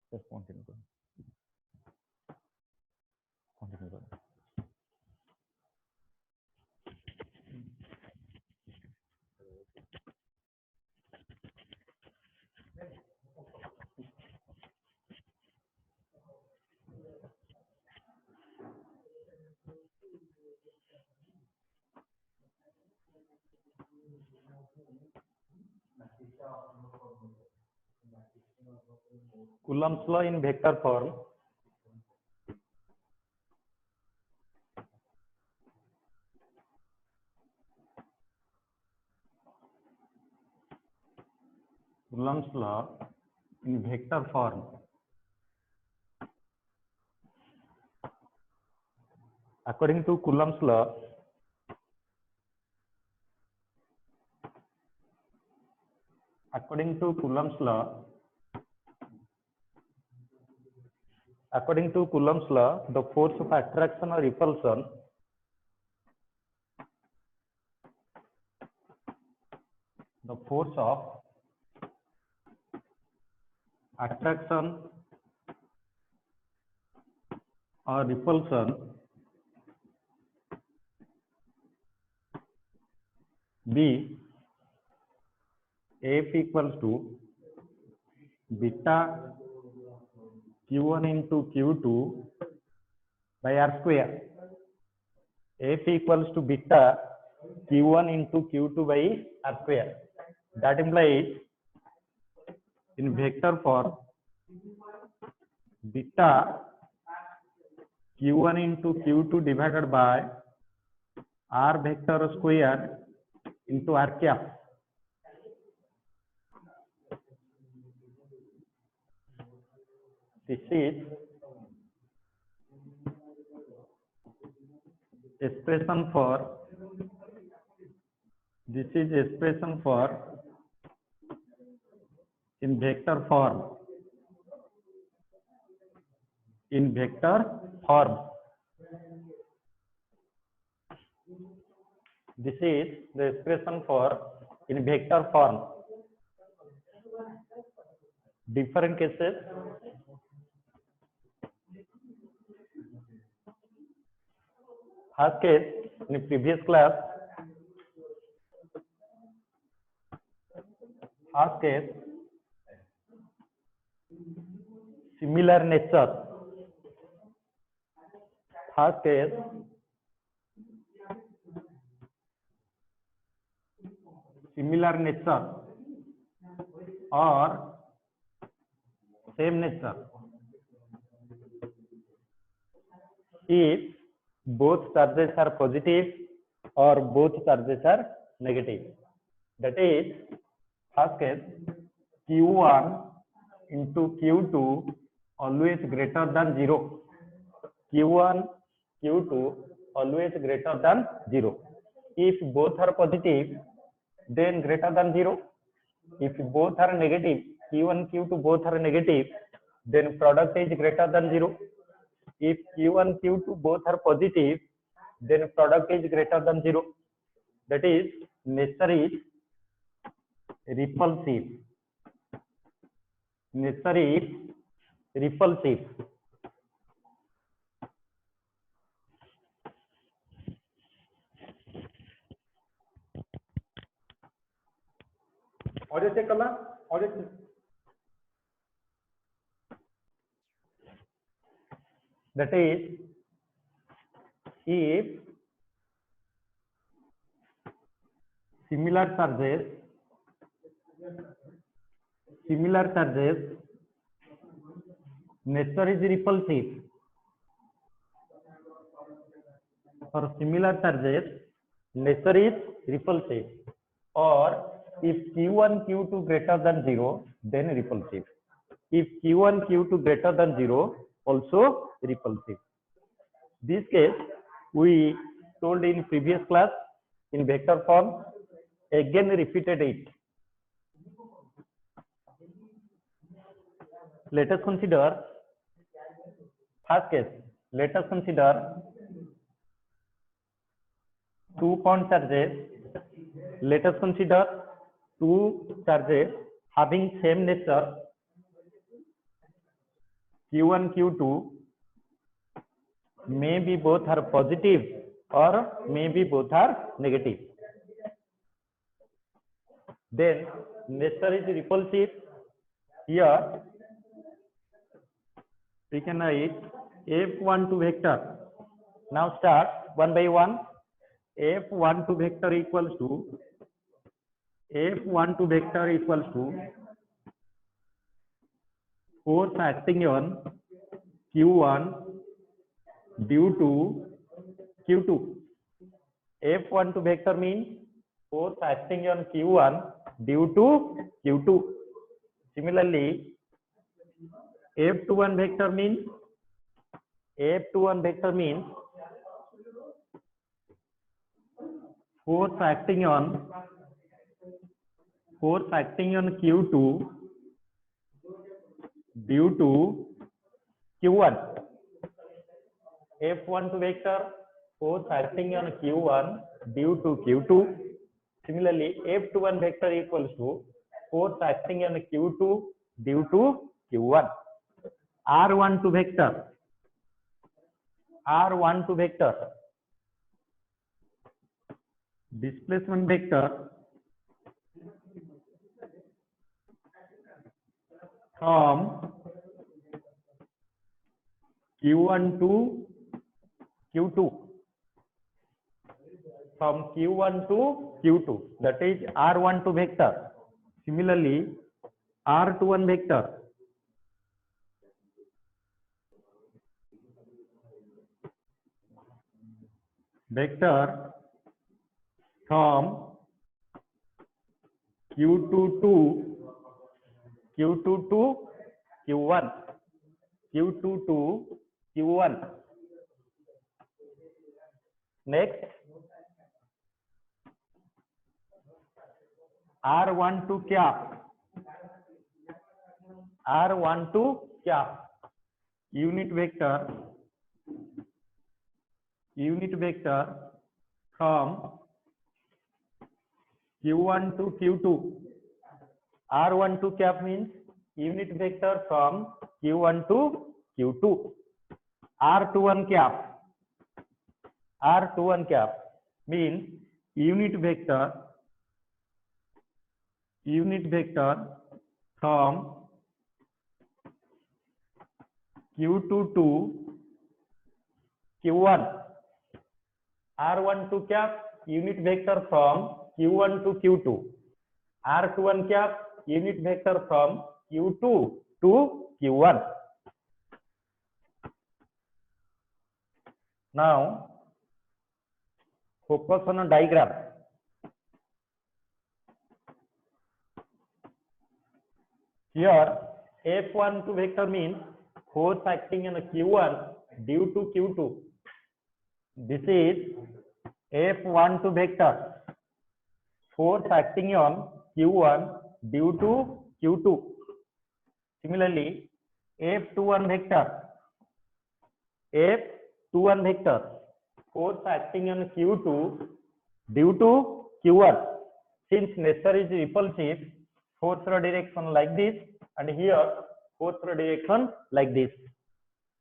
Just continue. Continue. Coulomb's law in vector form. Coulomb's law in vector form. According to Coulomb's law, according to Coulomb's law, the force of attraction or repulsion B F equals to beta Q1 into Q2 by R square. F equals to beta Q1 into Q2 by R square. That implies in vector form beta Q1 into Q2 divided by R vector square into R cap. This is expression for in vector form. This is the expression for in vector form. Different cases. First case in previous class. First case similar nature. First case similar nature or same nature. If both charges are positive or both charges are negative. That is, first case Q1 into Q2 always greater than 0. Q1, Q2 always greater than 0. If both are positive, then greater than 0. If both are negative, Q1, Q2 both are negative, then product is greater than 0. If Q1, Q2 both are positive, then product is greater than 0. That is, nature is repulsive. Nature is repulsive. Audio check करना. Audio check. That is, if similar charges nature is repulsive. For similar charges nature is repulsive, or if Q1, Q2 greater than 0, then repulsive. If Q1, Q2 greater than 0, also repulsive. This case we told in previous class in vector form, again repeated it. Let us consider first case. Let us consider two point charges. Let us consider two charges having same nature. Q1, Q2 may be both are positive or may be both are negative. Then nature is repulsive. Here we can write F12 vector. Now start one by one. F12 vector equals to F12 vector equals to force acting on Q1 due to Q2. F12 vector means force acting on Q1 due to Q2. Similarly, F21 vector means force acting on Q2 due to Q1. F12 vector force acting on Q1 due to Q2. Similarly, F21 vector equals to force acting on Q2 due to Q1. R12 vector displacement vector from Q1 to Q2. From Q1 to Q2, that is R12 vector. Similarly, R21 vector from Q2 to Q1. Next, R12 cap. Unit vector from Q1 to Q2. R12 cap means unit vector from Q1 to Q2. R21 cap means unit vector from Q2 to Q1. R12 cap unit vector from Q1 to Q2. R21 cap unit vector from Q2 to Q1. Now focus on a diagram. Here F12 vector means force acting on Q1 due to Q2. This is F12 vector, force acting on Q1 due to Q2. Similarly, F21 vector, force acting on Q2 due to Q1. Since nature is repulsive, force direction like this, and here force direction like this.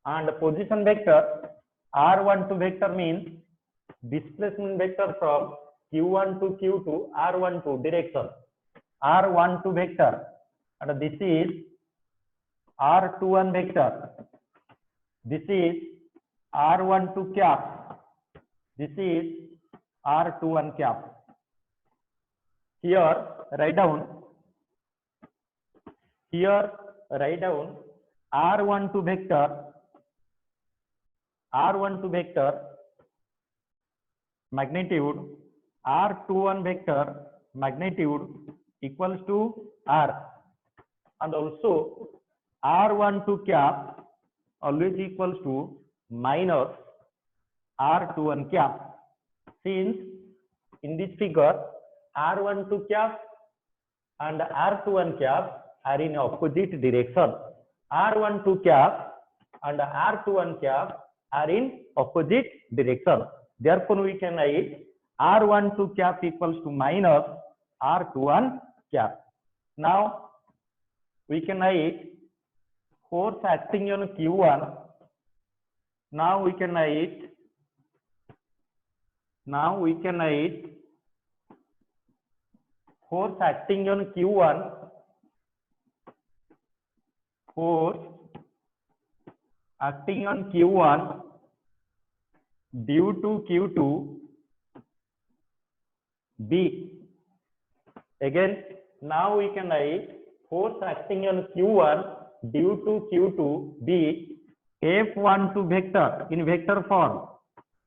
And position vector R12 vector means displacement vector from Q1 to Q2, R12 direction. R12 vector, and this is R21 vector. This is R12 cap. This is R21 cap. Here write down R12 vector magnitude, R21 vector magnitude equals to R, and also R12 cap always equals to minus R21 cap. Since in this figure R12 cap and R21 cap are in opposite direction. R12 cap and R21 cap are in opposite direction. Therefore, we can write R12 cap equals to minus R21 cap. Now, we can write force acting on Q1. Now we can write force acting on Q1, force acting on Q1 due to Q2 B. Again, now we can write force acting on Q1 due to Q2 B. F12 vector in vector form.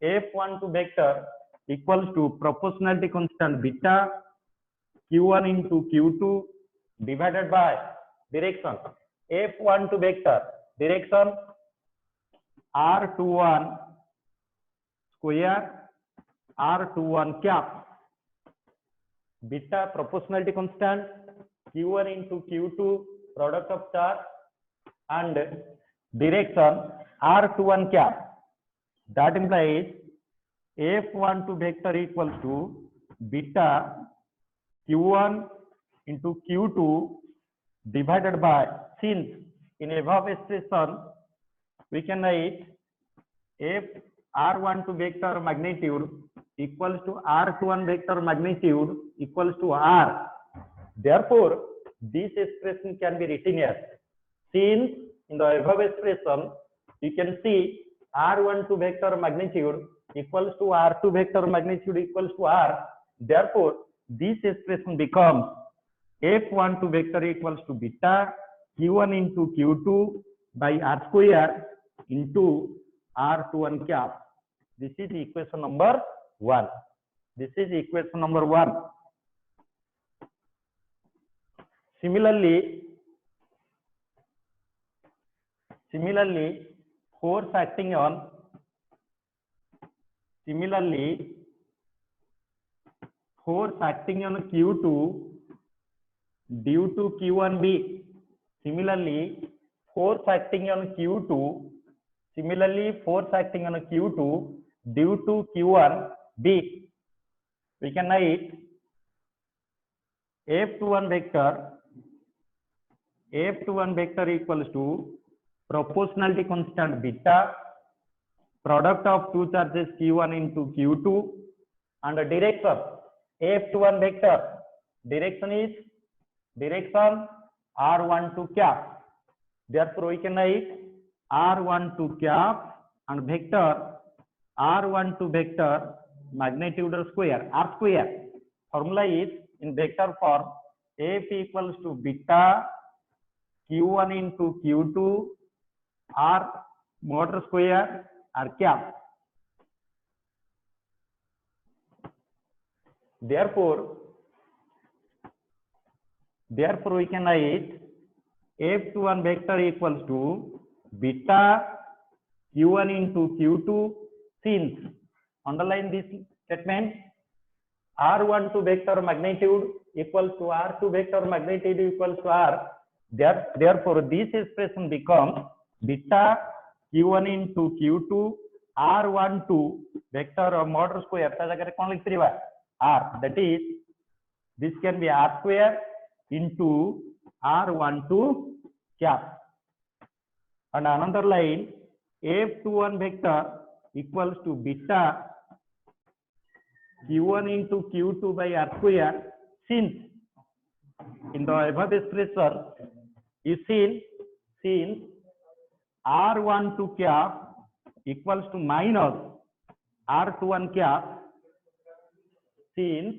F12 vector equals to proportionality constant beta Q1 into Q2 divided by direction. F12 vector direction R21 square R21 cap. Beta proportionality constant Q1 into Q2 product of charge and direction R21 cap. That implies F12 vector equals to beta Q1 into Q2 divided by, since in above expression we can write F R12 vector magnitude equals to R21 vector magnitude equals to R. Therefore, this expression can be written as, since in the above expression you can see R12 vector magnitude equals to R2 vector magnitude equals to R. Therefore, this expression becomes F12 vector equals to beta Q1 into Q2 by R square into R21 cap. This is equation number 1. This is equation number 1. Similarly, force acting on Q2 due to Q1B. Similarly, force acting on Q2 due to Q1B. We can write F21 vector equals to proportionality constant beta product of two charges Q1 into Q2 and the direction F21 vector direction is direction R12 cap. Therefore, we can write R12 cap and vector R12 vector magnitude square R square. Formula is in vector form F equals to beta Q1 into Q2 R mod square R cap. Therefore we can write F21 vector equals to beta Q1 into Q2, since, underline this statement, R12 vector magnitude equals to R2 vector magnitude equals to R. Therefore, this expression becomes beta Q1 into Q2 R12 vector mod square R. That is, this can be R square into R12 cap. And another line, F21 vector equals to beta Q1 into Q2 by R square, since in the above expression you see, since R12 cap equals to minus R21 cap, since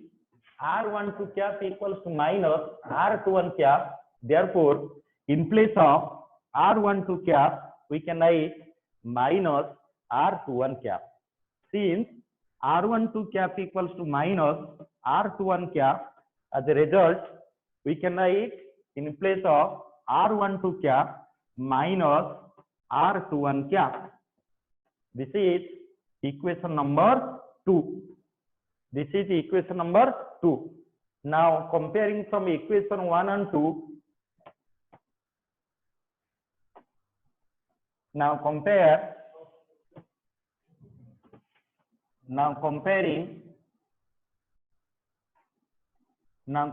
R12 cap equals to minus R21 cap, therefore, in place of R12 cap, we can write minus R21 cap. Since R12 cap equals to minus R21 cap, as a result, we can write in place of R12 cap minus R21 cap. This is equation number 2. This is equation number 2. Now, comparing from equation 1 and 2, now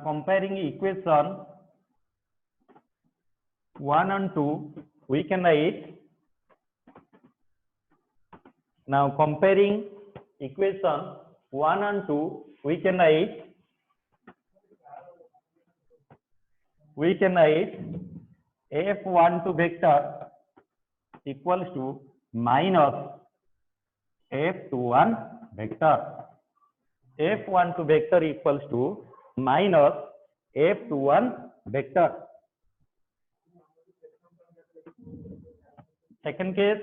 comparing equation 1 and 2, we can write, now comparing equation 1 and 2, we can write f12 vector equals to minus f21 vector. f12 vector equals to minus f21 vector. Second case,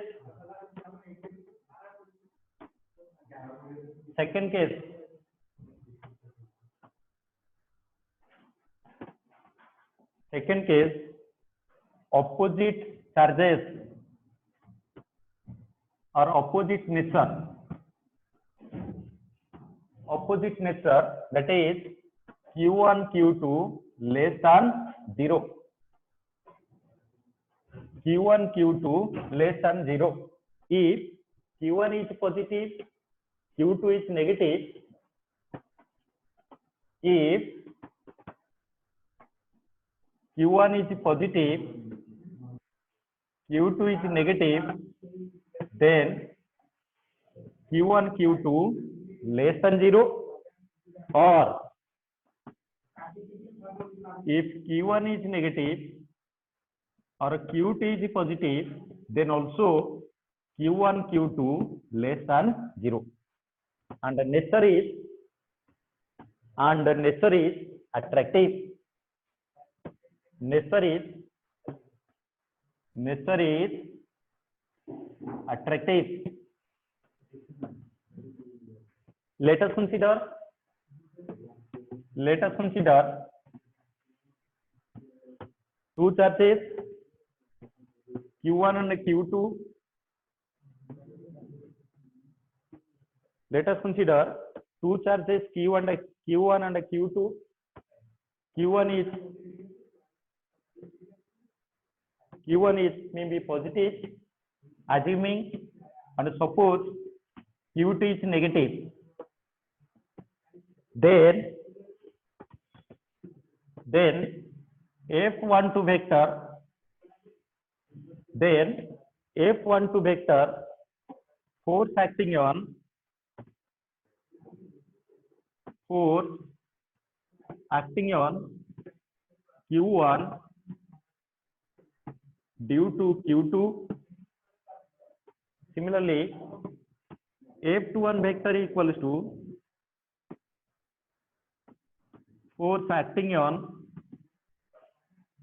opposite charges or opposite nature, that is q1 q2 less than 0. q1 q2 less than 0. If q1 is positive, q2 is negative. If q1 is positive, q2 is negative, then q1 q2 less than 0. Or if q1 is negative or q2 is positive, then also q1 q2 less than 0. And the nature is attractive. Nature is attractive. Let us consider two charges q1 and q2. Let us consider two charges q1 and q2. q1 is maybe positive, assuming, and suppose q2 is negative. Then f12 vector force acting on q1 due to q2. Similarly, f21 vector equals to force acting on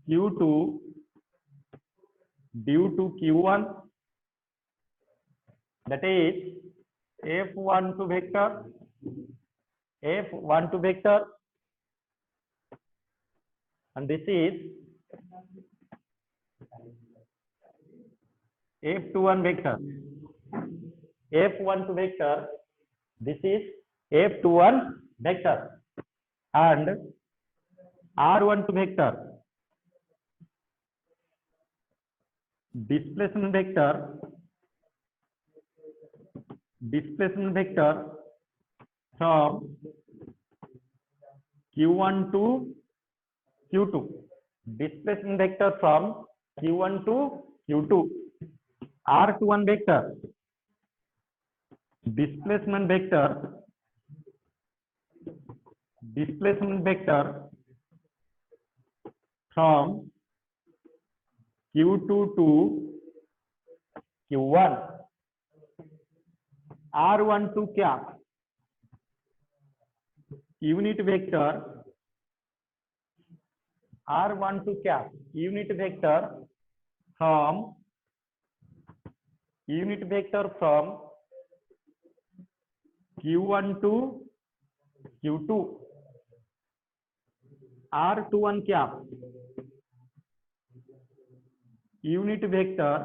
q2 due to q1, that is f12 vector and this is f21 vector. This is f21 vector and r12 vector, displacement vector from q1 to q2. Displacement vector from q1 to q2. r21 vector, displacement vector from q2 to q1. r12 क्या? Unit vector r12 क्या? Unit vector from q1 to q2. r21 क्या? Unit vector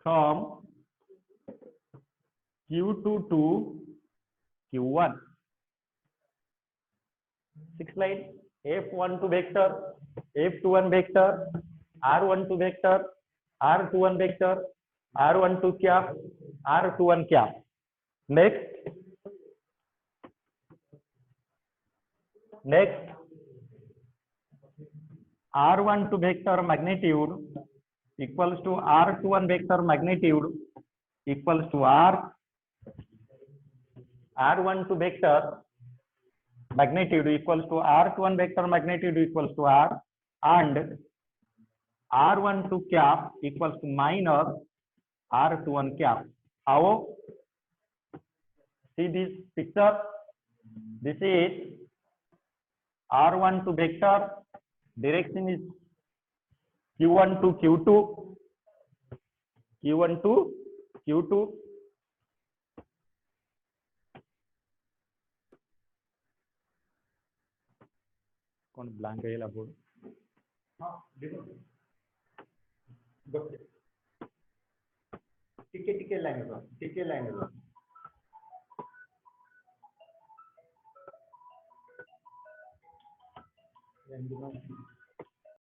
from q2 to q1. 6 line, f12 vector, f21 vector, r12 vector, r21 vector, r12 क्या, r21 क्या. Next, r12 vector magnitude equals to r21 vector magnitude equals to r12 vector magnitude equals to r21 vector magnitude equals to r, and r12 cap equals to minus r21 cap. How? See this picture. This is r12 vector. Direction is q1 to q2. q1 to q2. कौन blank है board? हाँ देखो टिके line है